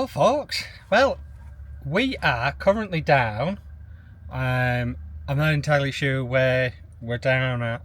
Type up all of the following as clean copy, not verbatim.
Hello folks. Well, we are currently down. I'm not entirely sure where we're down at.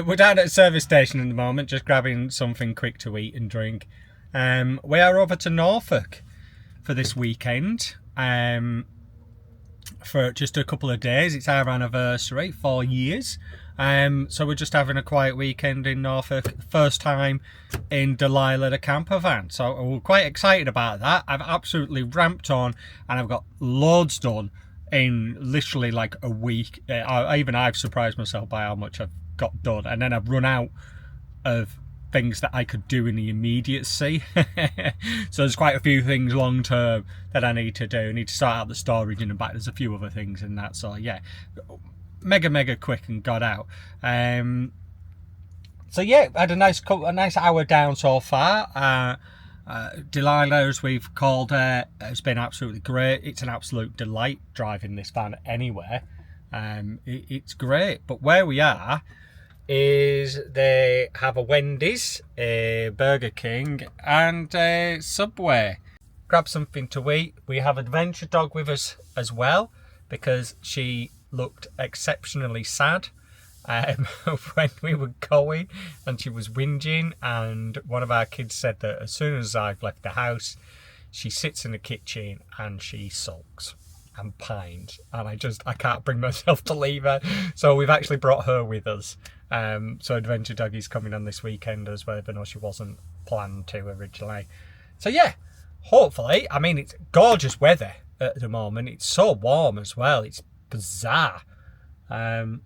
We're down at a service station at the moment, just grabbing something quick to eat and drink. We are over to Norfolk for this weekend. For just a couple of days. It's our anniversary, 4 years. So we're just having a quiet weekend in Norfolk. First time in Delilah the camper van. So we're quite excited about that. I've absolutely ramped on and I've got loads done in literally like a week. Even I've surprised myself by how much I've got done. And then I've run out of things that I could do in the immediacy. So there's quite a few things long term that I need to do. I need to sort out the storage in the back. There's a few other things in that. So yeah, mega quick and got out. So yeah, I had a nice hour down so far. Delilah, as we've called her, has been absolutely great. It's an absolute delight driving this van anywhere. It's great. But where we are is they have a Wendy's, a Burger King and a Subway. Grab something to eat. We have Adventure Dog with us as well because she looked exceptionally sad when we were going and she was whinging, and one of our kids said that as soon as I've left the house she sits in the kitchen and she sulks and pines, and I can't bring myself to leave her, so we've actually brought her with us. So Adventure Doggy's coming on this weekend as well, even though she wasn't planned to originally. So yeah, hopefully, I mean, it's gorgeous weather at the moment. It's so warm as well. It's bizarre. And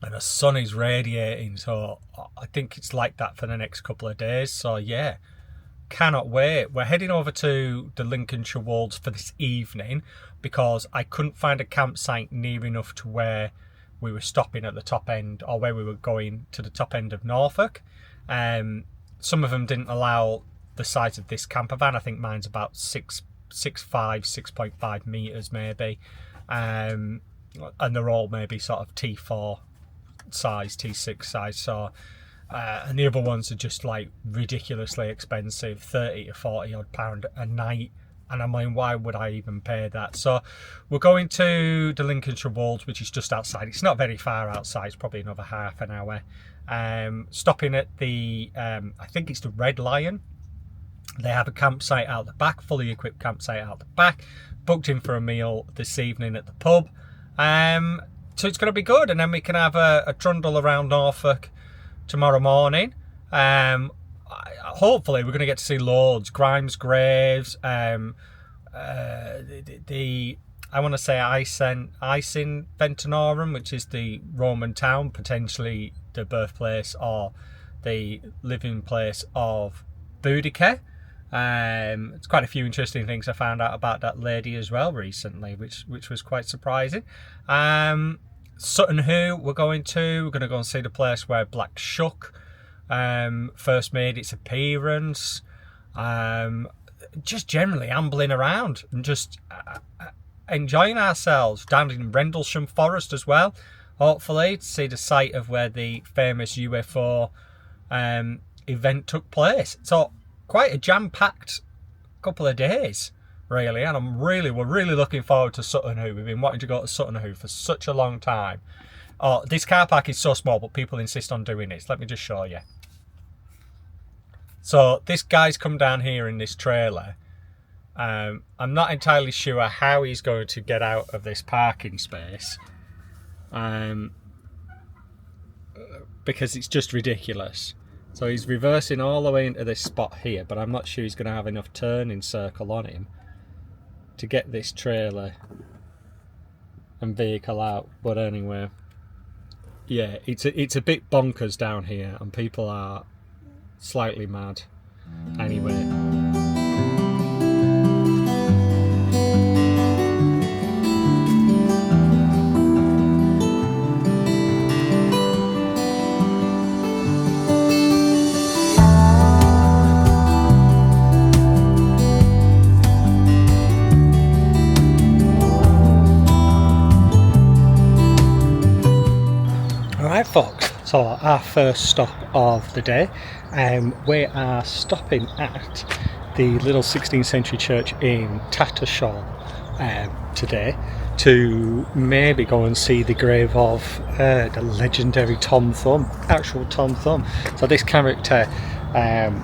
the sun is radiating, so I think it's like that for the next couple of days. So yeah, cannot wait. We're heading over to the Lincolnshire Wolds for this evening because I couldn't find a campsite near enough to where we were stopping at the top end, or where we were going to the top end of Norfolk. Some of them didn't allow the size of this camper van. I think mine's about 6.5 meters maybe, and they're all maybe sort of T4 size, T6 size. So and the other ones are just like ridiculously expensive, 30 to 40 odd pound a night. And I mean, why would I even pay that? So we're going to the Lincolnshire Wolds, which is just outside. It's not very far outside. It's probably another half an hour. Stopping at the, I think it's the Red Lion. They have a campsite out the back, fully equipped campsite out the back. Booked in for a meal this evening at the pub. So it's going to be good. And then we can have a trundle around Norfolk tomorrow morning. Hopefully we're going to get to see loads. Grimes Graves, I want to say Icen Ventanorum, which is the Roman town, potentially the birthplace or the living place of Boudicca. It's quite a few interesting things I found out about that lady as well recently, which was quite surprising. Sutton we're going to go and see the place where Black Shuck first made its appearance. Just generally ambling around and just enjoying ourselves down in Rendlesham Forest as well, hopefully to see the site of where the famous UFO event took place. So quite a jam-packed couple of days really, and we're really looking forward to Sutton Hoo. We've been wanting to go to Sutton Hoo for such a long time. Oh, this car park is so small, but people insist on doing this. Let me just show you. So this guy's come down here in this trailer. I'm not entirely sure how he's going to get out of this parking space, because it's just ridiculous. So he's reversing all the way into this spot here, but I'm not sure he's going to have enough turning circle on him to get this trailer and vehicle out. But anyway, yeah, it's a bit bonkers down here and people are slightly mad. Anyway, alright folks, so our first stop of the day, we are stopping at the little 16th century church in Tattershall today to maybe go and see the grave of the legendary Tom Thumb, actual Tom Thumb. So this character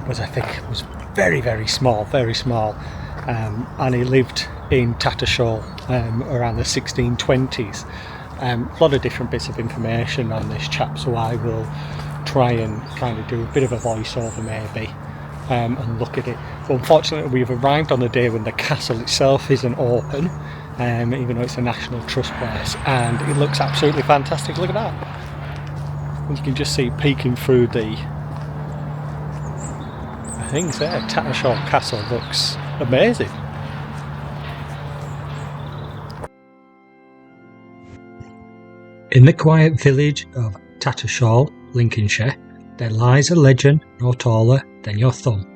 was very, very small, and he lived in Tattershall around the 1620s. A lot of different bits of information on this chap, so I will try and kind of do a bit of a voiceover maybe and look at it. But unfortunately we've arrived on the day when the castle itself isn't open, even though it's a National Trust place, and it looks absolutely fantastic. Look at that. And you can just see it peeking through the things there. Tattershall Castle looks amazing. In the quiet village of Tattershall, Lincolnshire, there lies a legend no taller than your thumb.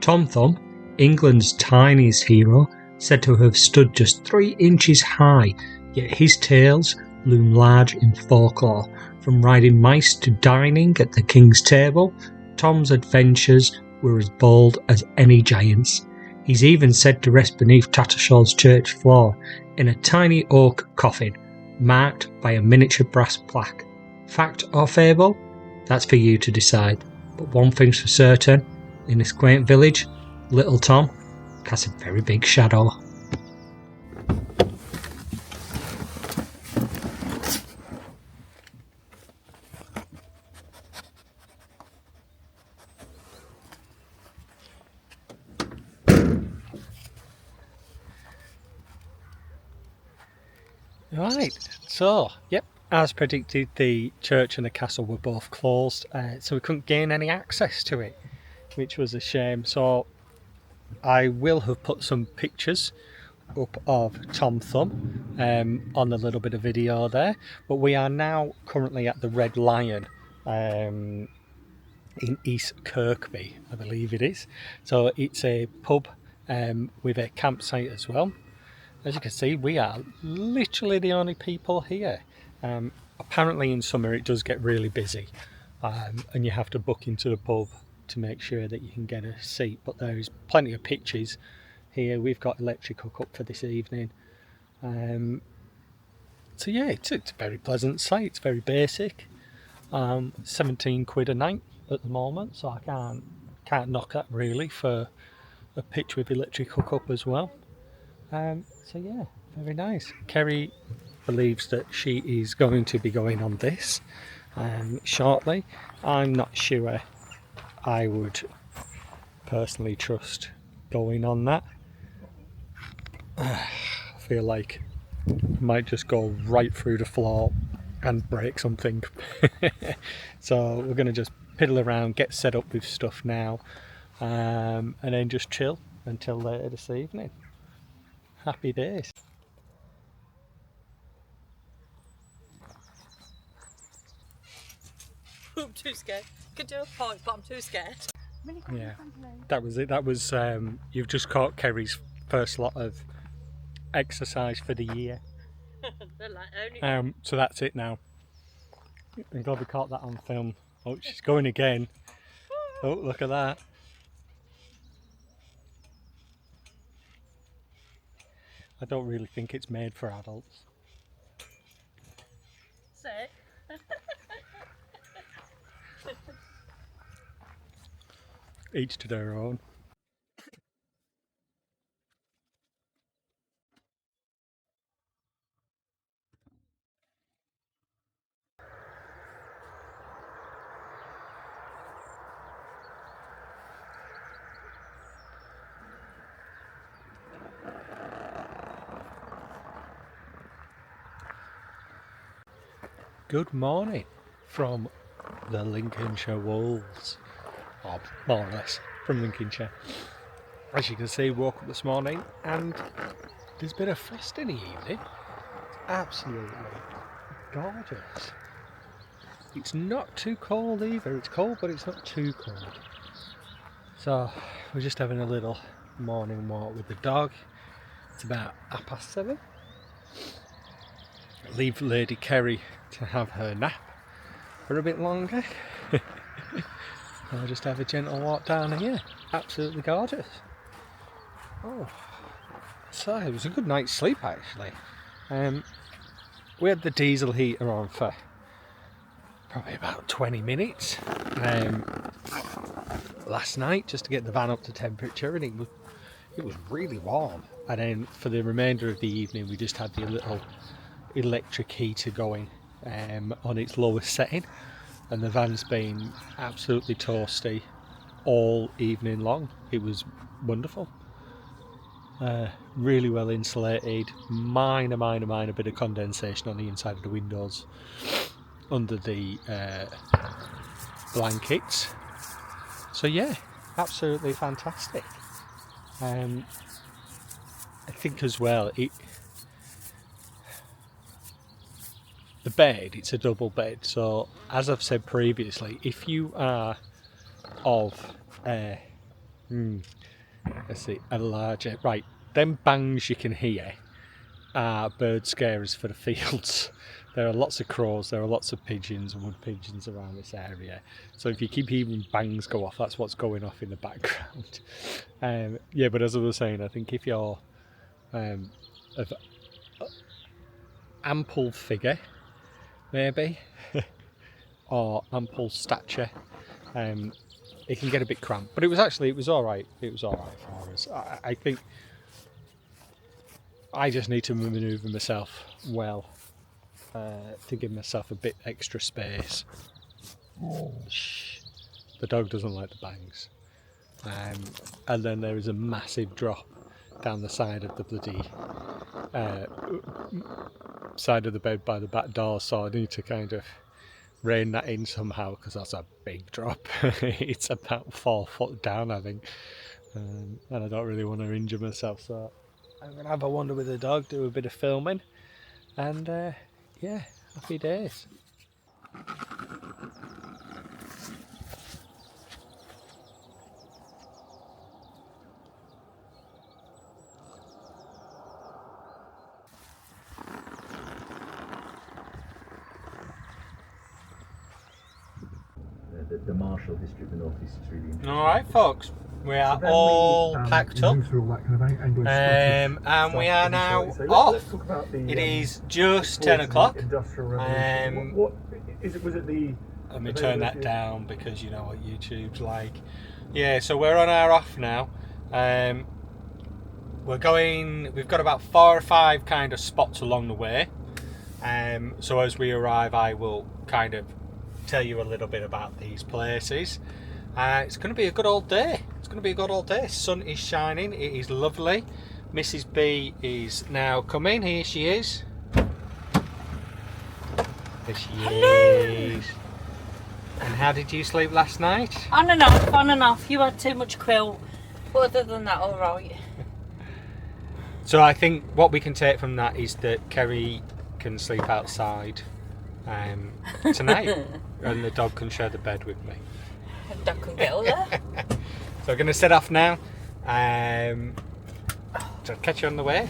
Tom Thumb, England's tiniest hero, said to have stood just 3 inches high, yet his tales loom large in folklore. From riding mice to dining at the king's table, Tom's adventures were as bold as any giant's. He's even said to rest beneath Tattershall's church floor in a tiny oak coffin, marked by a miniature brass plaque. Fact or fable? That's for you to decide. But one thing's for certain, in this quaint village, little Tom casts a very big shadow. Right, so, yep, as predicted, the church and the castle were both closed, so we couldn't gain any access to it, which was a shame. So I will have put some pictures up of Tom Thumb on the little bit of video there, but we are now currently at the Red Lion in East Kirkby, I believe it is. So it's a pub with a campsite as well. As you can see, we are literally the only people here. Apparently in summer it does get really busy, and you have to book into the pub to make sure that you can get a seat, but there's plenty of pitches here. We've got electric hookup for this evening. So yeah, it's a very pleasant site. It's very basic. 17 quid a night at the moment, so I can't knock that really for a pitch with electric hookup as well. So yeah, very nice. Kerry believes that she is going to be going on this shortly. I'm not sure I would personally trust going on that. I feel like I might just go right through the floor and break something. So we're going to just piddle around, get set up with stuff now, and then just chill until later this evening. Happy days. I'm too scared. Could do a point, but I'm too scared. Yeah, that was it. That was you've just caught Kerry's first lot of exercise for the year. So that's it now. I'm glad we caught that on film. Oh, she's going again. Oh, look at that. I don't really think it's made for adults. Sick. Each to their own. Good morning from the Lincolnshire Wolds, or more or less from Lincolnshire. As you can see, woke up this morning and there's been a frost in the evening. Absolutely gorgeous. It's not too cold either. It's cold, but it's not too cold. So we're just having a little morning walk with the dog. It's about 7:30. Leave Lady Kerry to have her nap for a bit longer. I'll just have a gentle walk down here. Absolutely gorgeous. Oh, so it was a good night's sleep actually. We had the diesel heater on for probably about 20 minutes last night just to get the van up to temperature, and it was really warm. And then for the remainder of the evening we just had the little electric heater going on its lowest setting, and the van's been absolutely toasty all evening long. It was wonderful. Really well insulated, minor bit of condensation on the inside of the windows under the blankets. So yeah, absolutely fantastic. I think as well, the bed, it's a double bed, so as I've said previously, if you are of a larger, right, them bangs you can hear are bird scarers for the fields. There are lots of crows, there are lots of pigeons and wood pigeons around this area, so if you keep hearing bangs go off, that's what's going off in the background. Yeah, but as I was saying, I think if you're of ample figure maybe or ample stature, it can get a bit cramped, but it was all right for us. I think I just need to manoeuvre myself well to give myself a bit extra space. Shh. The dog doesn't like the bangs. And then there is a massive drop down the side of the bloody side of the bed by the back door, so I need to kind of rein that in somehow, because that's a big drop. It's about 4 foot down, I think, and I don't really want to injure myself, so I'm going to have a wander with the dog, do a bit of filming, and yeah, happy days. The Marshall history of the North East is really interesting. Alright folks, we are all packed up, and we are now off. It is just 10 o'clock. What is it? Was it the? Let me turn that down because you know what YouTube's like. Yeah, so we're on our off now. We've got about 4 or 5 kind of spots along the way. So as we arrive, I will kind of tell you a little bit about these places. It's going to be a good old day. Sun is shining. It is lovely. Mrs. B is now coming. Here she is. There she is. And how did you sleep last night? On and off. You had too much quilt. But other than that, all right. So I think what we can take from that is that Kerry can sleep outside tonight, and the dog can share the bed with me. The dog can get over there. So we're going to set off now. So I'll catch you on the way.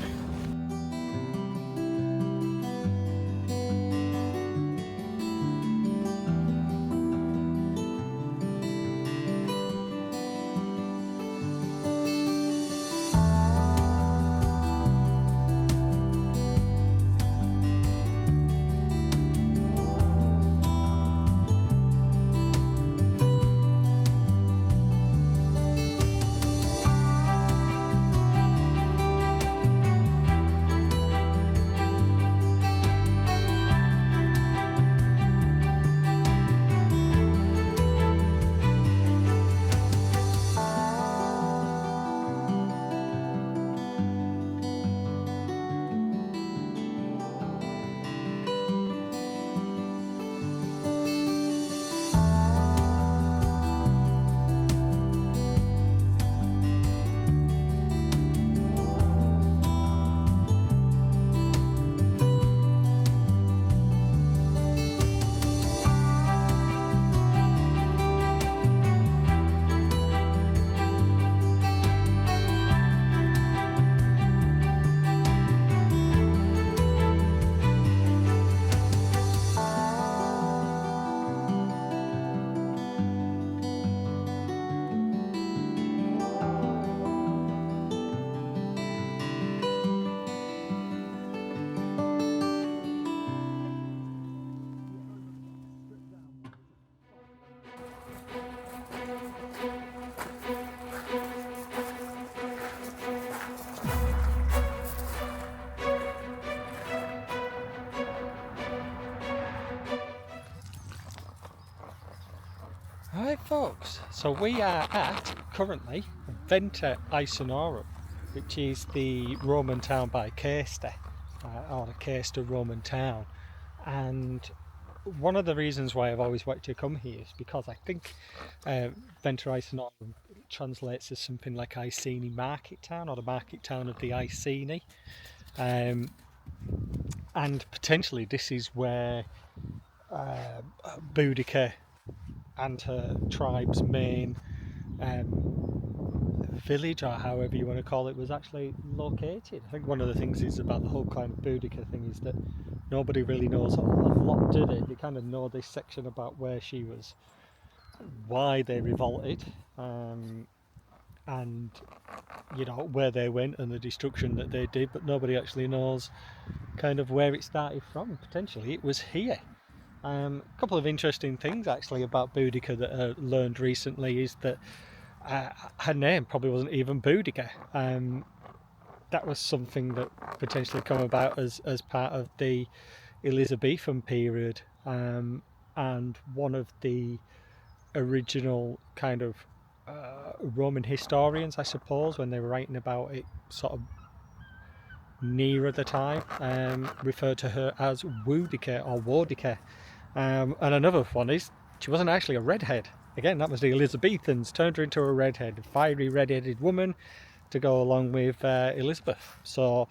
folks, so we are at currently Venta Icenorum, which is the Roman town by Caster, or the Caster Roman town. And one of the reasons why I've always wanted to come here is because I think Venta Icenorum translates as something like Iceni market town, or the market town of the Iceni. And potentially this is where Boudica and her tribe's main village, or however you want to call it, was actually located. I think one of the things is about the whole kind of Boudica thing is that nobody really knows a lot, do they? They kind of know this section about where she was, why they revolted, and you know where they went and the destruction that they did, but nobody actually knows kind of where it started from. Potentially it was here. A couple of interesting things actually about Boudica that I learned recently is that her name probably wasn't even Boudica. That was something that potentially come about as part of the Elizabethan period, and one of the original kind of Roman historians, I suppose, when they were writing about it sort of nearer the time, referred to her as Woudica or Wodica. And another one is she wasn't actually a redhead. Again, that was the Elizabethans turned her into a redhead, a fiery red-headed woman to go along with Elizabeth. So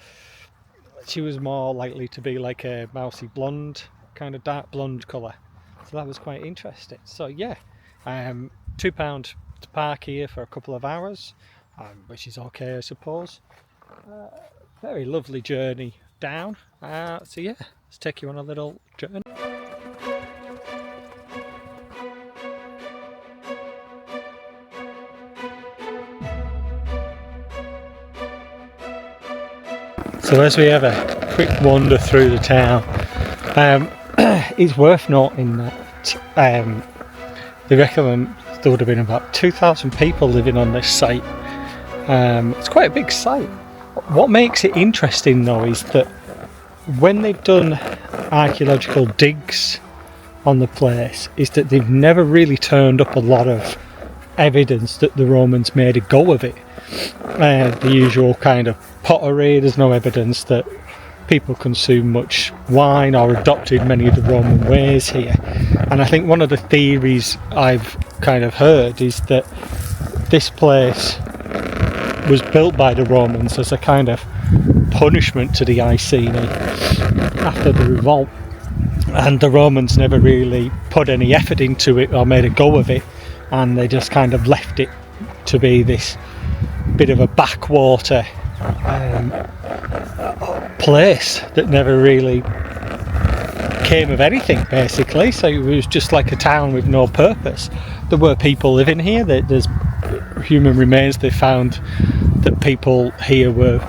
she was more likely to be like a mousy blonde, kind of dark blonde colour. So that was quite interesting. So yeah, £2 to park here for a couple of hours, which is okay, I suppose. Very lovely journey down. So yeah, let's take you on a little journey. So as we have a quick wander through the town, it's worth noting that they reckon there would have been about 2,000 people living on this site. It's quite a big site. What makes it interesting though is that when they've done archaeological digs on the place, is that they've never really turned up a lot of evidence that the Romans made a go of it. The usual kind of pottery, there's no evidence that people consume much wine or adopted many of the Roman ways here. And I think one of the theories I've kind of heard is that this place was built by the Romans as a kind of punishment to the Iceni after the revolt, and the Romans never really put any effort into it or made a go of it, and they just kind of left it to be this bit of a backwater place that never really came of anything, basically. So it was just like a town with no purpose. There were people living here. There's human remains they found that people here were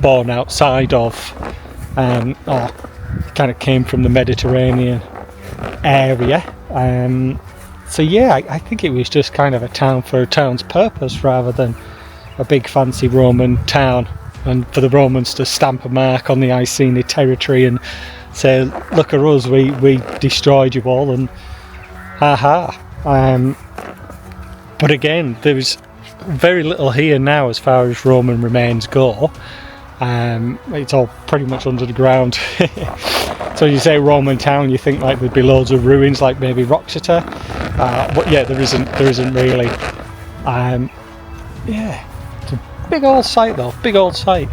born outside of, or kind of came from the Mediterranean area. So yeah, I think it was just kind of a town for a town's purpose rather than a big fancy Roman town, and for the Romans to stamp a mark on the Iceni territory and say, look at us, we destroyed you all, and haha. But again, there's very little here now as far as Roman remains go. It's all pretty much under the ground. So you say Roman town, you think like there'd be loads of ruins, like maybe Roxeter, but yeah, there isn't really. Yeah, it's a big old site though, big old site.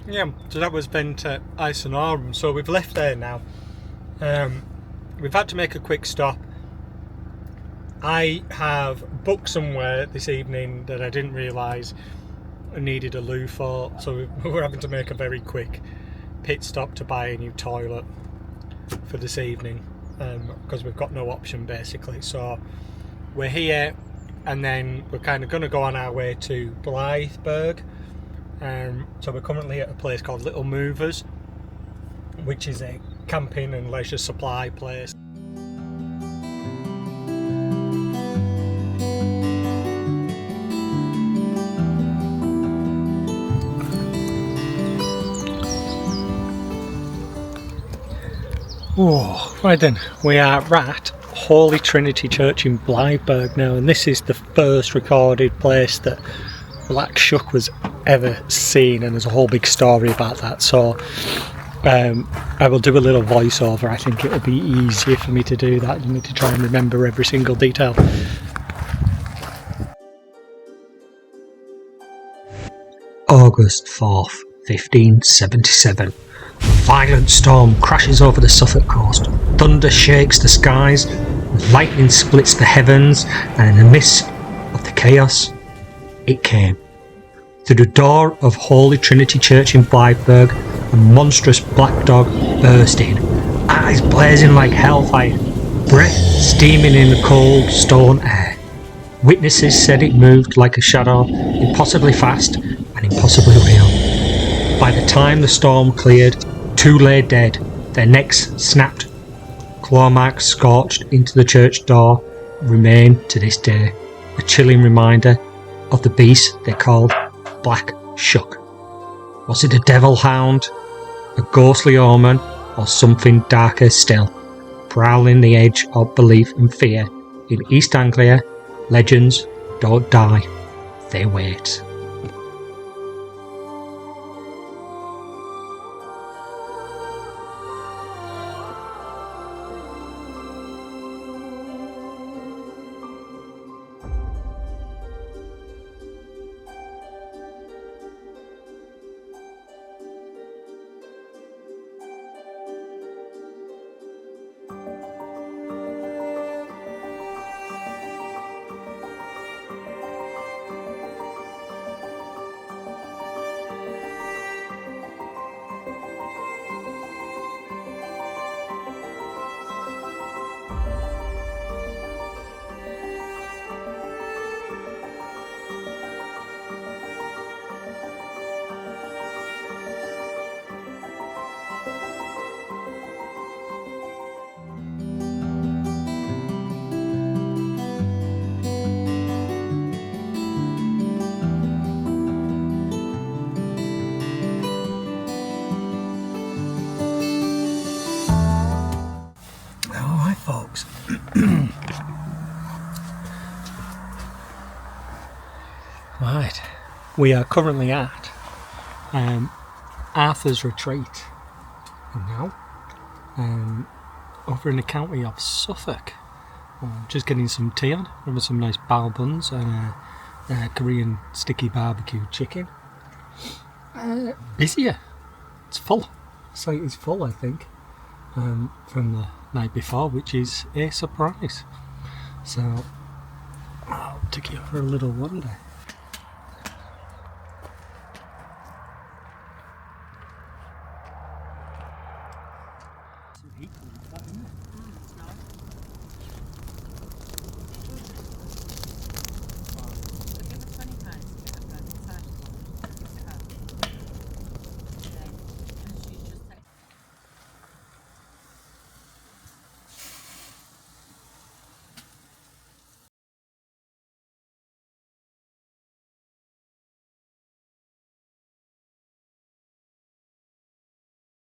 Yeah, so that was been to Isonorum. So we've left there now. We've had to make a quick stop. I have booked somewhere this evening that I didn't realise I needed a loo for, so we're having to make a very quick pit stop to buy a new toilet for this evening, because we've got no option basically. So we're here, and then we're kind of going to go on our way to Blytheburg. So we're currently at a place called Little Movers, which is a camping and leisure supply place. Oh, right then, we are at Holy Trinity Church in Blytheburg now, and this is the first recorded place that Black Shuck was ever seen, and there's a whole big story about that. So I will do a little voiceover. I think it'll be easier for me to do that than me to try and remember every single detail. August 4th, 1577. A violent storm crashes over the Suffolk coast. Thunder shakes the skies, lightning splits the heavens, and in the midst of the chaos, it came. Through the door of Holy Trinity Church in Blytheburg, a monstrous black dog burst in, eyes blazing like hellfire, breath steaming in the cold stone air. Witnesses said it moved like a shadow, impossibly fast and impossibly real. By the time the storm cleared, 2 lay dead, their necks snapped, claw marks scorched into the church door remain to this day, a chilling reminder of the beast they called Black Shuck. Was it a devil hound, a ghostly omen, or something darker still, prowling the edge of belief and fear? In East Anglia, legends don't die, they wait. Alright folks, right, we are currently at Arthur's Retreat now, over in the county of Suffolk. Just getting some tea on, with some nice bao buns and a Korean sticky barbecue chicken. Busier, it's full, the site is full I think, from the night before, which is a surprise. So I'll take you for a little wander.